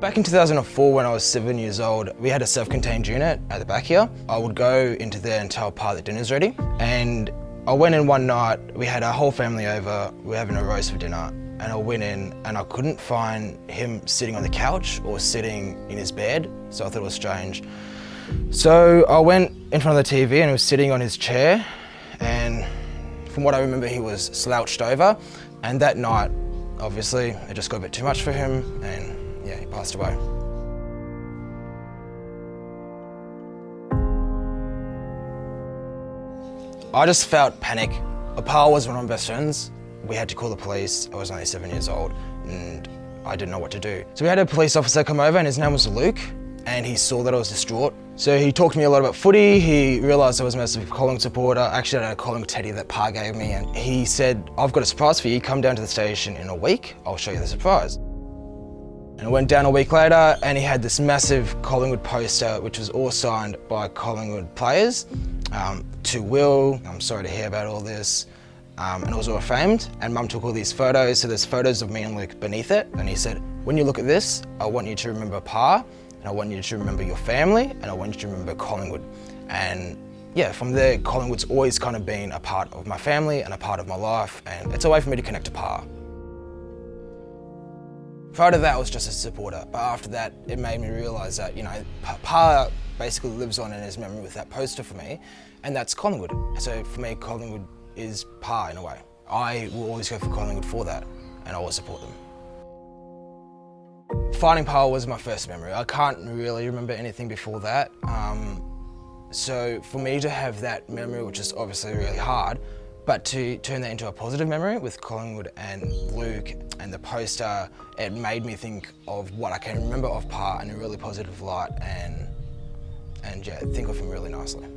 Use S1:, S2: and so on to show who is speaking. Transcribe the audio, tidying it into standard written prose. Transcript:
S1: Back in 2004, when I was 7 years old, we had a self-contained unit at the back here. I would go into there and tell Pa that dinner's ready. And I went in one night, we had our whole family over, we were having a roast for dinner, and I went in and I couldn't find him sitting on the couch or sitting in his bed, so I thought it was strange. So I went in front of the TV and he was sitting on his chair, and from what I remember, he was slouched over. And that night, obviously, it just got a bit too much for him, and yeah, he passed away. I just felt panic. Pa was one of my best friends. We had to call the police. I was only 7 years old and I didn't know what to do. So we had a police officer come over, and his name was Luke, and he saw that I was distraught. So he talked to me a lot about footy. He realised I was a massive Collingwood supporter. I actually had a Collingwood teddy that Pa gave me, and he said, "I've got a surprise for you. Come down to the station in a week. I'll show you the surprise." And I went down a week later, and he had this massive Collingwood poster, which was all signed by Collingwood players. To Will, I'm sorry to hear about all this. And it was all framed, and Mum took all these photos, so there's photos of me and Luke beneath it, and he said, "When you look at this, I want you to remember Pa, and I want you to remember your family, and I want you to remember Collingwood." And yeah, from there, Collingwood's always kind of been a part of my family and a part of my life, and it's a way for me to connect to Pa. Prior to that, I was just a supporter, but after that, it made me realise that, you know, Pa basically lives on in his memory with that poster for me, and that's Collingwood. So for me, Collingwood is Pa in a way. I will always go for Collingwood for that, and I will support them. Finding Pa was my first memory. I can't really remember anything before that. So for me to have that memory, which is obviously really hard, but to turn that into a positive memory with Collingwood and Luke and the poster, it made me think of what I can remember of Pa in a really positive light, and yeah, think of him really nicely.